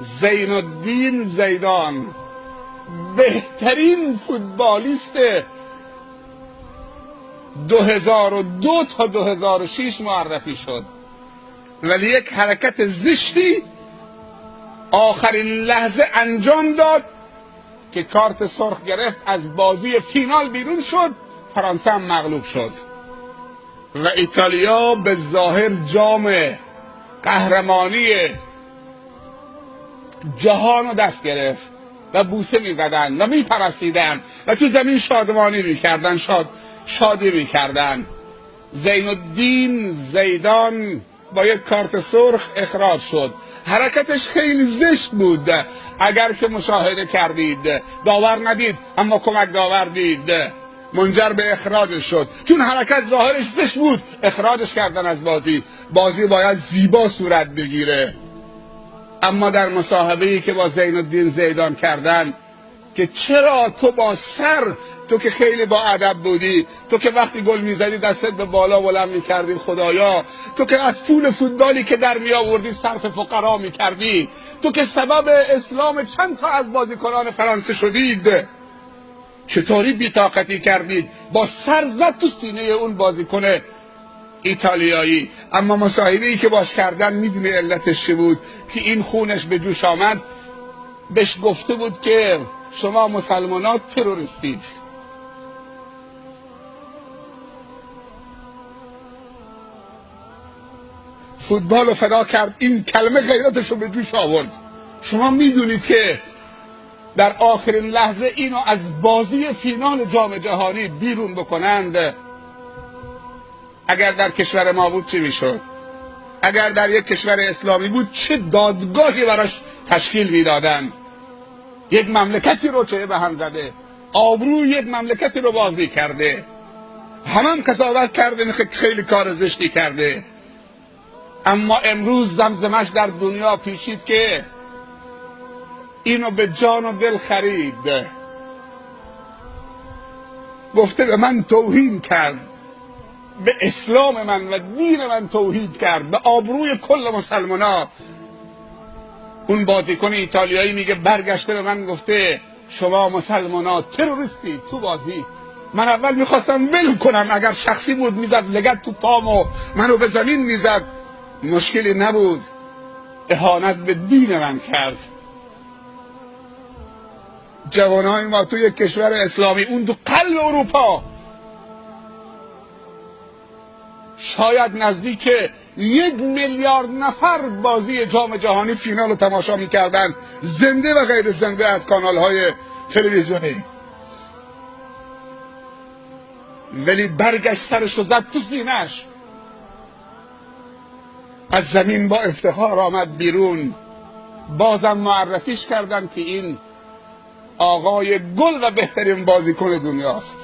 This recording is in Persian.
زین الدین زیدان بهترین فوتبالیست 2002 تا 2006 معرفی شد، ولی یک حرکت زشتی آخرین لحظه انجام داد که کارت سرخ گرفت، از بازی فینال بیرون شد، فرانسه هم مغلوب شد و ایتالیا به ظاهر جام قهرمانی جهان رو دست گرفت و بوسه میزدن و میپرستیدن و تو زمین شادمانی میکردن، شادی میکردن. زین الدین زیدان با یک کارت سرخ اخراج شد. حرکتش خیلی زشت بود، اگر که مشاهده کردید، داور ندید اما کمک داور دید، منجر به اخراجش شد. چون حرکت ظاهرش زشت بود اخراجش کردن از بازی. بازی باید زیبا صورت بگیره. اما در مصاحبه‌ای که با زین الدین زیدان کردن که چرا تو با سر، تو که خیلی با ادب بودی، تو که وقتی گل میزدی دستت به بالا بلند میکردی خدایا، تو که از پول فوتبالی که در میآوردی صرف فقرا میکردی، تو که سبب اسلام چند تا از بازیکنان فرانسه شدید، چطوری بی‌طاقتی کردید؟ با سر زد تو سینه اون بازیکن ایتالیایی. اما مصاحبه‌ای که باش کردن میدونی علتش چی بود؟ که این خونش به جوش آمد. بهش گفته بود که شما مسلمانان تروریستید. فوتبال رو فدا کرد، این کلمه غیرتش رو به جوش آورد. شما میدونید که در آخرین لحظه اینو از بازی فینال جام جهانی بیرون بکنند، اگر در کشور ما بود چی میشد؟ اگر در یک کشور اسلامی بود چه دادگاهی براش تشکیل میدادن؟ یک مملکتی رو چه به هم زده، آبروی یک مملکتی رو بازی کرده، هم قضاوت کرده خیلی کار زشتی کرده. اما امروز زمزمش در دنیا پیچید که اینو به جان و دل خرید، گفته به من توهین کرد، به اسلام من و دین من توهین کرد، به آبروی کل مسلمانا. اون بازیکن ایتالیایی میگه برگشته به من گفته شما مسلمانا تروریستی تو بازی. من اول میخواستم ول کنم، اگر شخصی بود میزد لگد تو پامو منو به زمین میزد، مشکلی نبود. اهانت به دین من کرد. جوانای ما تو یک کشور اسلامی، اون تو قلب اروپا، شاید نزدیک 1 میلیارد نفر بازی جام جهانی فینال رو تماشا میکردن، زنده و غیر زنده، از کانال های تلویزیونی. ولی برگشت سرش رو زد تو سینه‌اش، از زمین با افتخار آمد بیرون. بازم معرفیش کردن که این آقای گل و بهترین بازیکن دنیاست.